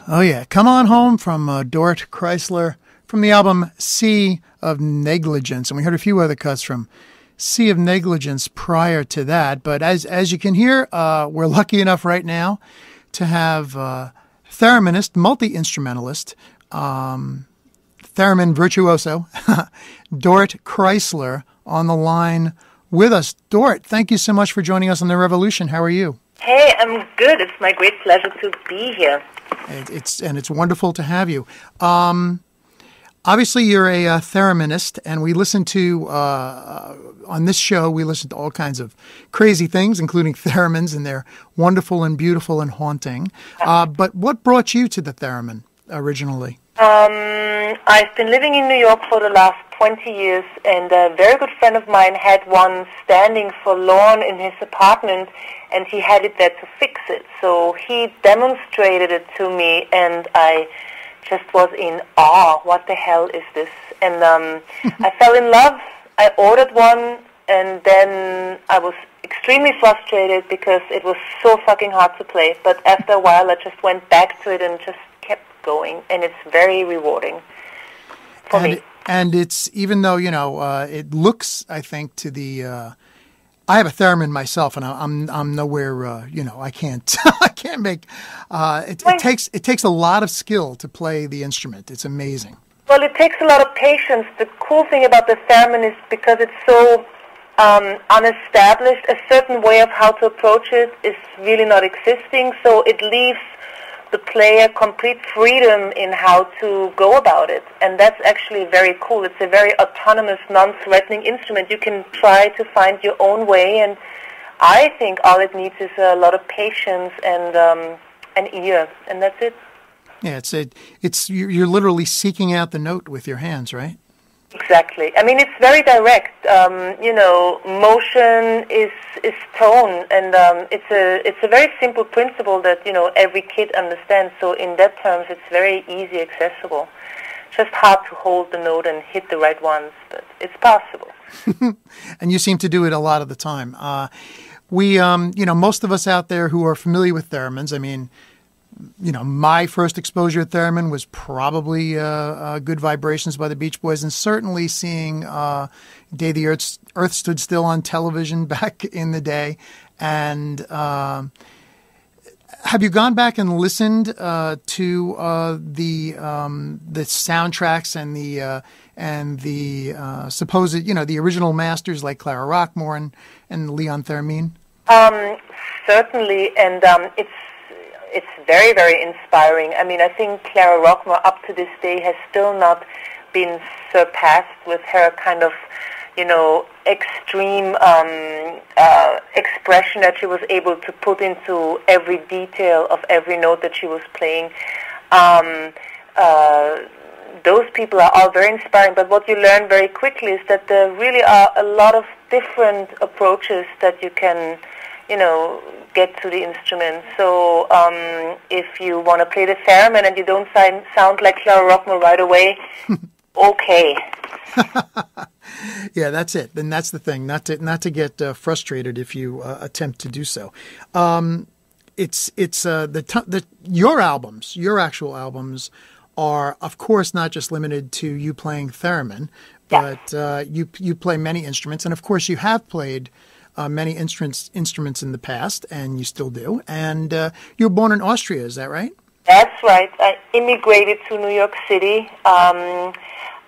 Oh, yeah. Come On Home from DORIT CHRYSLER from the album Sea of Negligence. And we heard a few other cuts from Sea of Negligence prior to that. But as you can hear, we're lucky enough right now to have Thereminist, multi-instrumentalist, Theremin virtuoso, DORIT CHRYSLER on the line with us. DORIT, thank you so much for joining us on The Revolution. How are you? Hey, I'm good. It's my great pleasure to be here. It's wonderful to have you. Obviously, you're a Thereminist, and we listen to, on this show, we listen to all kinds of crazy things, including theremins, and they're wonderful and beautiful and haunting. But what brought you to the theremin originally? I've been living in New York for the last 20 years, and a very good friend of mine had one standing forlorn in his apartment, and he had it there to fix it. So he demonstrated it to me, and I just was in awe. What the hell is this? And I fell in love. I ordered one, and then I was extremely frustrated because it was so fucking hard to play. But after a while, I just went back to it and just kept going, and it's very rewarding for me. And it's, even though, it looks, I think, to the, I have a theremin myself, and I'm nowhere, I can't, I can't make, it takes a lot of skill to play the instrument. It's amazing. Well, it takes a lot of patience. The cool thing about the theremin is because it's so unestablished, a certain way of how to approach it is really not existing, so it leaves the player complete freedom in how to go about it. And that's actually very cool. It's a very autonomous, non-threatening instrument. You can try to find your own way, and I think all it needs is a lot of patience and an ear, and that's it. Yeah, you're literally seeking out the note with your hands, right? Exactly. I mean, it's very direct. Motion is tone, and it's a very simple principle that every kid understands. So in that terms, it's very easy accessible. Just hard to hold the note and hit the right ones, but it's possible. And you seem to do it a lot of the time. Most of us out there who are familiar with theremins, I mean, my first exposure to theremin was probably Good Vibrations by the Beach Boys, and certainly seeing Day the Earth Stood Still on television back in the day. And have you gone back and listened to the soundtracks and the supposed, the original masters like Clara Rockmore and Leon Theremin? Certainly, and it's very, very inspiring. I mean, I think Clara Rockmore up to this day has still not been surpassed with her kind of, extreme expression that she was able to put into every detail of every note that she was playing. Those people are all very inspiring, but what you learn very quickly is that there really are a lot of different approaches that you can get to the instrument. So if you want to play the theremin and you don't sound like Clara Rockmore right away, okay. Yeah, that's it. And that's the thing, not to get frustrated if you attempt to do so. Your albums, your actual albums, are of course not just limited to you playing theremin, but you play many instruments, and of course you have played many instruments in the past, and you still do. And you were born in Austria, is that right? That's right. I immigrated to New York City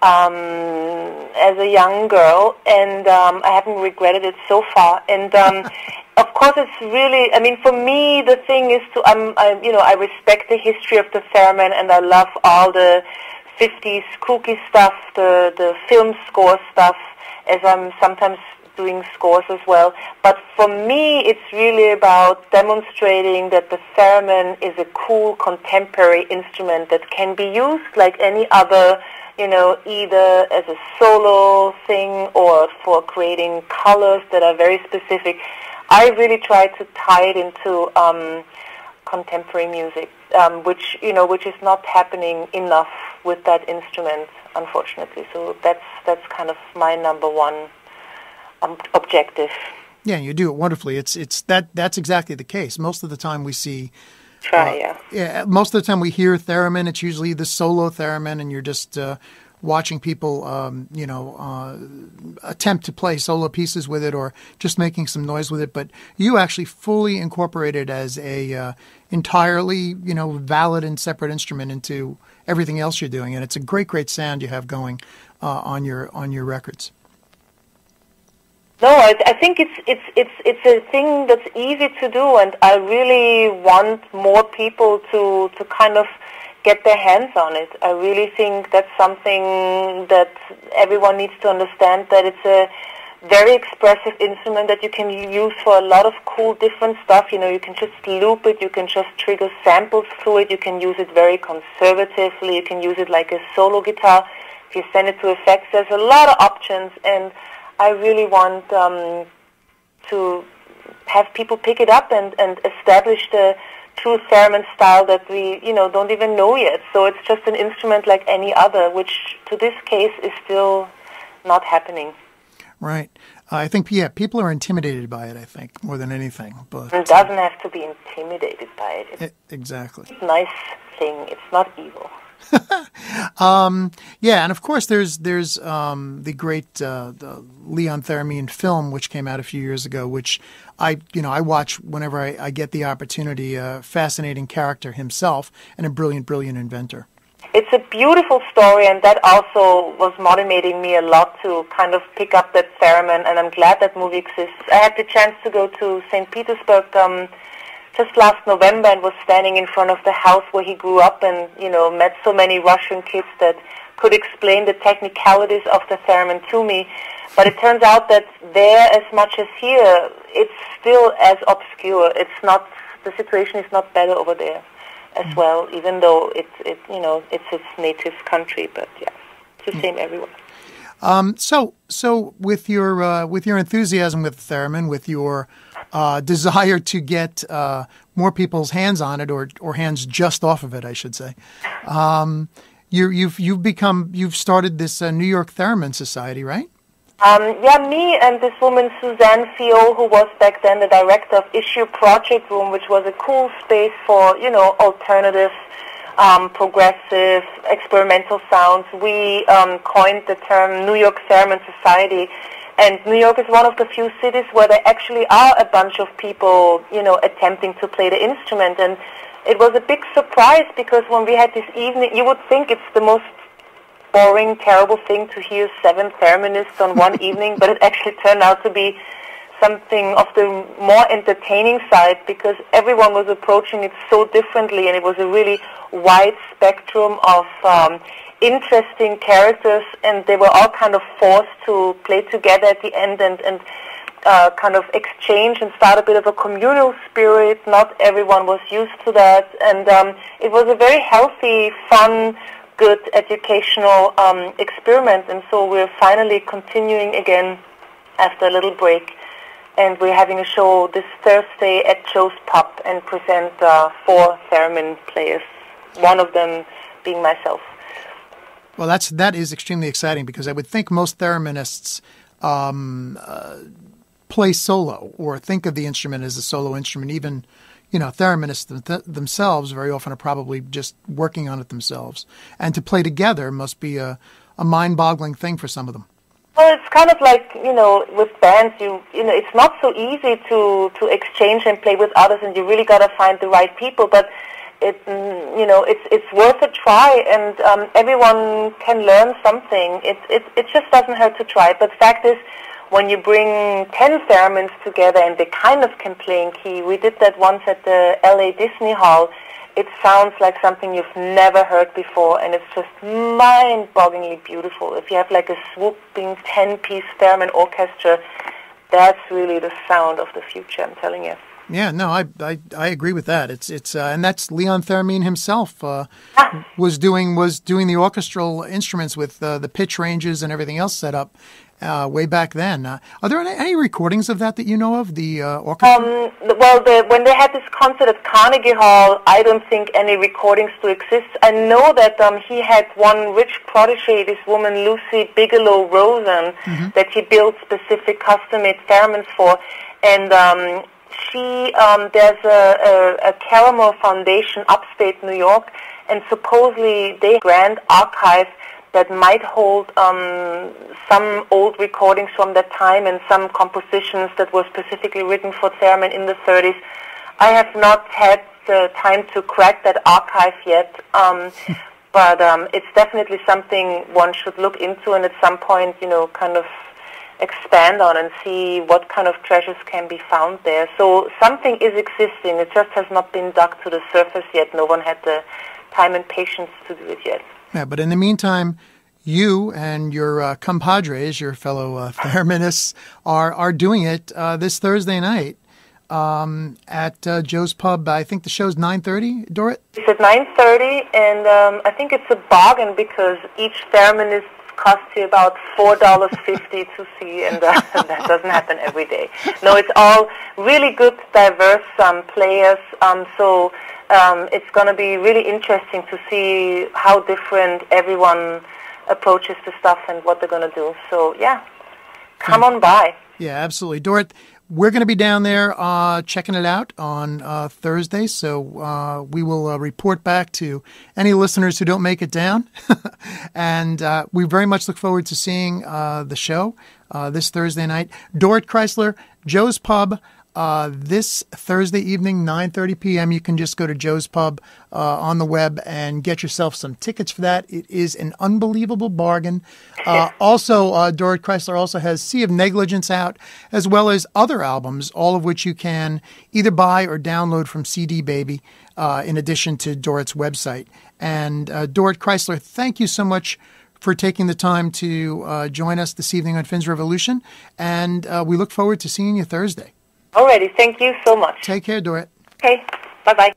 as a young girl, and I haven't regretted it so far. And of course, it's really, I mean, for me, the thing is I respect the history of the theremin, and I love all the 50s kooky stuff, the film score stuff, as I'm sometimes doing scores as well. But for me, it's really about demonstrating that the theremin is a cool contemporary instrument that can be used like any other, either as a solo thing or for creating colors that are very specific. I really try to tie it into contemporary music, which is not happening enough with that instrument, unfortunately. So that's kind of my number one objective. Yeah, you do it wonderfully. That's exactly the case. Most of the time we see Try, yeah. Most of the time we hear theremin, it's usually the solo theremin, and you're just watching people, attempt to play solo pieces with it or just making some noise with it. But you actually fully incorporate it as a entirely, valid and separate instrument into everything else you're doing, and it's a great, great sound you have going on your records. No, I think it's a thing that's easy to do, and I really want more people to kind of get their hands on it. I really think that's something that everyone needs to understand, that it's a very expressive instrument that you can use for a lot of cool different stuff. You can just loop it, you can just trigger samples through it, you can use it very conservatively, you can use it like a solo guitar. If you send it to effects, there's a lot of options, and I really want to have people pick it up and establish the true theremin style that we, don't even know yet. So it's just an instrument like any other, which to this case is still not happening. Right. I think, people are intimidated by it, I think, more than anything. But it doesn't have to be intimidated by it. Exactly. It's a nice thing. It's not evil. And of course there's the great the Leon Theremin film, which came out a few years ago, which I watch whenever I get the opportunity. A fascinating character himself and a brilliant inventor. It's a beautiful story, and that also was motivating me a lot to kind of pick up that theremin, and I'm glad that movie exists. I had the chance to go to St. Petersburg just last November and was standing in front of the house where he grew up, and met so many Russian kids that could explain the technicalities of the theremin to me. But it turns out that there, as much as here, it's still as obscure. It's not, the situation is not better over there as well, even though it's its native country. But it's the same everywhere. So with your enthusiasm with the theremin, with your desire to get more people's hands on it, or hands just off of it, I should say, you've started this New York Theremin Society, right? Me and this woman Suzanne Fio, who was back then the director of Issue Project Room, which was a cool space for alternative, progressive, experimental sounds. We coined the term New York Theremin Society. And New York is one of the few cities where there actually are a bunch of people, attempting to play the instrument. And it was a big surprise, because when we had this evening, you would think it's the most boring, terrible thing to hear 7 Thereminists on one evening, but it actually turned out to be something of the more entertaining side, because everyone was approaching it so differently, and it was a really wide spectrum of interesting characters, and they were all kind of forced to play together at the end and kind of exchange and start a bit of a communal spirit. Not everyone was used to that, and it was a very healthy, fun, good educational experiment. And so we're finally continuing again after a little break, and we're having a show this Thursday at Joe's Pub and present 4 theremin players, one of them being myself. Well, that is extremely exciting, because I would think most thereminists play solo or think of the instrument as a solo instrument. Even, thereminists themselves very often are probably just working on it themselves. And to play together must be a mind-boggling thing for some of them. Well, it's kind of like, with bands, it's not so easy to exchange and play with others, and you really got to find the right people. But it's worth a try, and everyone can learn something. It just doesn't hurt to try. But the fact is, when you bring 10 theremins together and they kind of can play in key, we did that once at the LA Disney Hall, it sounds like something you've never heard before, and it's just mind-bogglingly beautiful. If you have like a swooping 10-piece theremin orchestra, that's really the sound of the future, I'm telling you. Yeah, no, I agree with that. It's and that's Leon Theremin himself was doing the orchestral instruments with the pitch ranges and everything else set up way back then. Are there any recordings of that you know of, the orchestra? When they had this concert at Carnegie Hall, I don't think any recordings do exist. I know that he had one rich protege, this woman Lucy Bigelow Rosen, that he built specific custom-made theremins for, and there's a Caramel Foundation upstate New York, and supposedly they have a grand archive that might hold some old recordings from that time and some compositions that were specifically written for theremin in the 30s. I have not had the time to crack that archive yet, but it's definitely something one should look into, and at some point, kind of expand on and see what kind of treasures can be found there. So something is existing. It just has not been dug to the surface yet. No one had the time and patience to do it yet. Yeah, but in the meantime, you and your compadres, your fellow Thereminists, are doing it this Thursday night at Joe's Pub. I think the show's 9:30, Dorit? It's at 9:30, and I think it's a bargain because each Thereminist costs you about $4.50 to see, and that doesn't happen every day. No, it's all really good, diverse players, so it's going to be really interesting to see how different everyone approaches the stuff and what they're going to do. So, yeah, come on by. Yeah, absolutely. Dorit, we're going to be down there checking it out on Thursday, so we will report back to any listeners who don't make it down. And we very much look forward to seeing the show this Thursday night. DORIT CHRYSLER, Joe's Pub, this Thursday evening, 9:30 p.m. You can just go to Joe's Pub on the web and get yourself some tickets for that. It is an unbelievable bargain. Also, DORIT CHRYSLER also has Sea of Negligence out, as well as other albums, all of which you can either buy or download from CD Baby, in addition to DORIT's website. And DORIT CHRYSLER, thank you so much for taking the time to join us this evening on Finn's Revolution, and we look forward to seeing you Thursday. Alrighty, thank you so much. Take care, Dorit. Okay, bye-bye.